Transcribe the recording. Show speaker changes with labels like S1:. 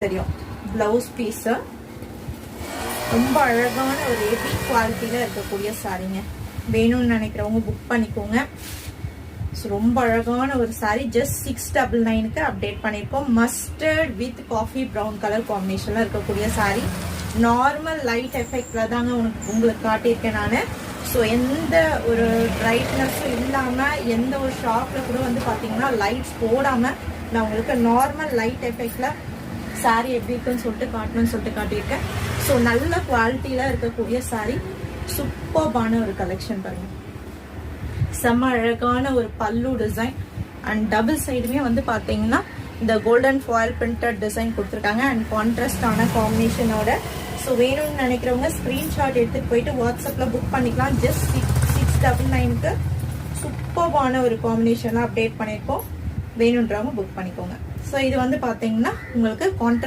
S1: தெரியும். Blouse piece ரொம்ப அழகான ஒரு ஹெவி குவாலிட்டியில இருக்கக்கூடிய சாரீங்க. வேணும்னு நினைக்கிறவங்க புக் பண்ணிக்கோங்க. ரொம்ப அழகான ஒரு சாரி. ஜஸ்ட் 699க்கு அப்டேட் பண்ணிருக்கோம். Mustard with coffee brown colour காம்பினேஷன்ல இருக்கக்கூடிய சாரி. நார்மல் லைட் எஃபெக்ட்ல தாங்க உங்களுக்கு காட்டியிருக்கேன் நான். ஸோ எந்த ஒரு பிரைட்னஸும் இல்லாம எந்த ஒரு ஷாப்ல கூட வந்து பாத்தீங்கன்னா லைட்ஸ் போடாம நான் உங்களுக்கு நார்மல் லைட் எஃபெக்ட்ல சாரி எப்படி இருக்குன்னு சொல்லிட்டு காட்டியிருக்கேன். ஸோ நல்ல குவாலிட்டியில இருக்கக்கூடிய சாரி. சூப்பர்பான ஒரு கலெக்ஷன் பாருங்க. செம்ம அழகான ஒரு பல்லு டிசைன் அண்ட் டபுள் சைடுமே வந்து பாத்தீங்கன்னா இந்த கோல்டன் ஃபாயில் பிரிண்டட் டிசைன் கொடுத்துருக்காங்க அண்ட் கான்ட்ராஸ்டான காம்பினேஷனோட. ஸோ வேணும்னு நினைக்கிறவங்க ஸ்கிரீன்ஷாட் எடுத்துட்டு போயிட்டு வாட்ஸ்அப்ல புக் பண்ணிக்கலாம். ஜஸ்ட் 699க்கு சூப்பர்பான ஒரு காம்பினேஷன்ல அப்டேட் பண்ணியிருக்கோம். வேணுன்றவங்க புக் பண்ணிக்கோங்க. ஸோ இது வந்து பாத்தீங்கன்னா உங்களுக்கு கான்ட்ராஸ்ட்